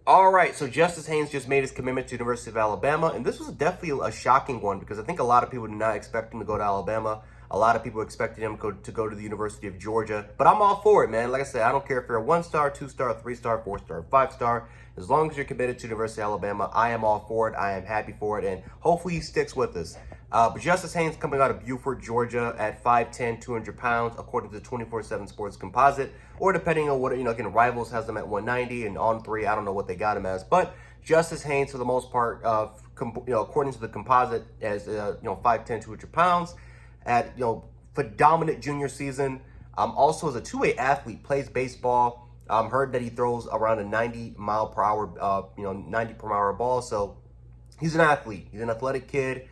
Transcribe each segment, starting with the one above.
All right, so Justice Haynes just made his commitment to the University of Alabama, and this was definitely a shocking one because I think a lot of people did not expect him to go to Alabama. A lot of people expected him to go to the University of Georgia, but I'm all for it, man. Like I said, I don't care if you're a 1-star, 2-star, 3-star, 4-star, 5-star. As long as you're committed to the University of Alabama, I am all for it. I am happy for it, and hopefully he sticks with us. But Justice Haynes coming out of Beaufort, Georgia at 5'10", 200 pounds, according to the 24/7 Sports Composite, or depending on what, again, Rivals has him at 190 and On 3, I don't know what they got him as. But Justice Haynes, for the most part, according to the composite, as 5'10", 200 pounds, at for dominant junior season. Also as a two-way athlete, plays baseball. Heard that he throws around a 90 mile per hour, 90 per hour ball. So he's an athlete. He's an athletic kid.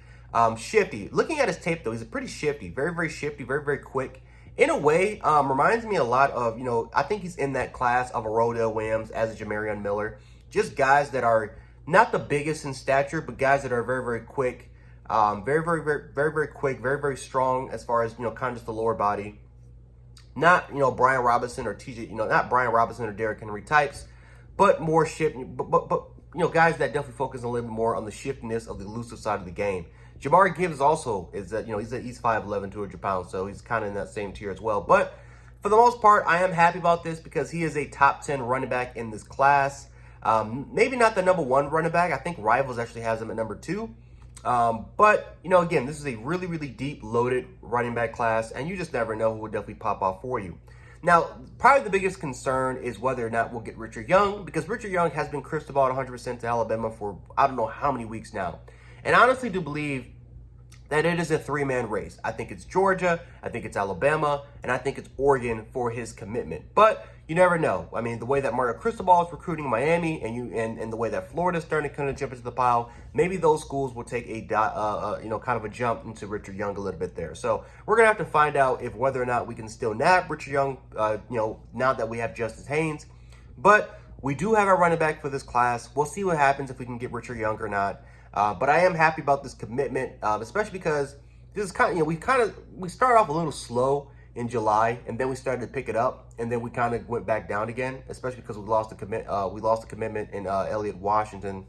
Shifty. Looking at his tape, though, he's a pretty shifty. Very, very shifty. Very, very quick. In a way, reminds me a lot of, I think he's in that class of a Rodell Williams as a Jamarion Miller. Just guys that are not the biggest in stature, but guys that are very, very quick. Very, very, very, very, very quick. Very, very strong as far as, kind of just the lower body. Not, Brian Robinson or TJ, not Brian Robinson or Derrick Henry types, but more but guys that definitely focus a little bit more on the shiftiness of the elusive side of the game. Jamari Gibbs also is that, he's 5'11", 200 pounds, so he's kind of in that same tier as well. But for the most part, I am happy about this because he is a top 10 running back in this class. Maybe not the number 1 running back. I think Rivals actually has him at number 2. But, again, this is a really, really deep, loaded running back class, and you just never know who will definitely pop off for you. Now, probably the biggest concern is whether or not we'll get Richard Young, because Richard Young has been crystal balled 100% to Alabama for I don't know how many weeks now. And I honestly do believe that it is a 3-man race. I think it's Georgia, I think it's Alabama, and I think it's Oregon for his commitment. But you never know. I mean, the way that Mario Cristobal is recruiting Miami, and the way that Florida's starting to kind of jump into the pile, maybe those schools will take a kind of a jump into Richard Young a little bit there. So we're gonna have to find out if whether or not we can still nab Richard Young, now that we have Justice Haynes. But we do have our running back for this class. We'll see what happens if we can get Richard Young or not. But I am happy about this commitment, especially because this is kind of, we started off a little slow in July, and then we started to pick it up, and then we kind of went back down again, especially because we lost the commitment in Elliott Washington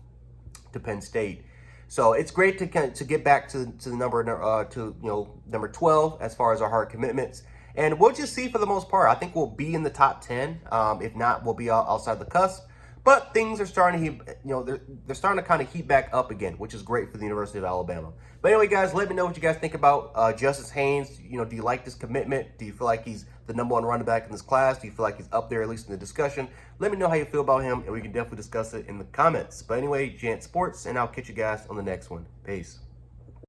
to Penn State. So it's great to get back to the number 12 as far as our hard commitments. And we'll just see for the most part. I think we'll be in the top 10. If not, we'll be outside the cusp. But things are starting to they're starting to kind of heat back up again, which is great for the University of Alabama. But anyway, guys, let me know what you guys think about Justice Haynes. Do you like this commitment? Do you feel like he's the number 1 running back in this class? Do you feel like he's up there, at least in the discussion? Let me know how you feel about him, and we can definitely discuss it in the comments. But anyway, Jant Sports, and I'll catch you guys on the next one. Peace.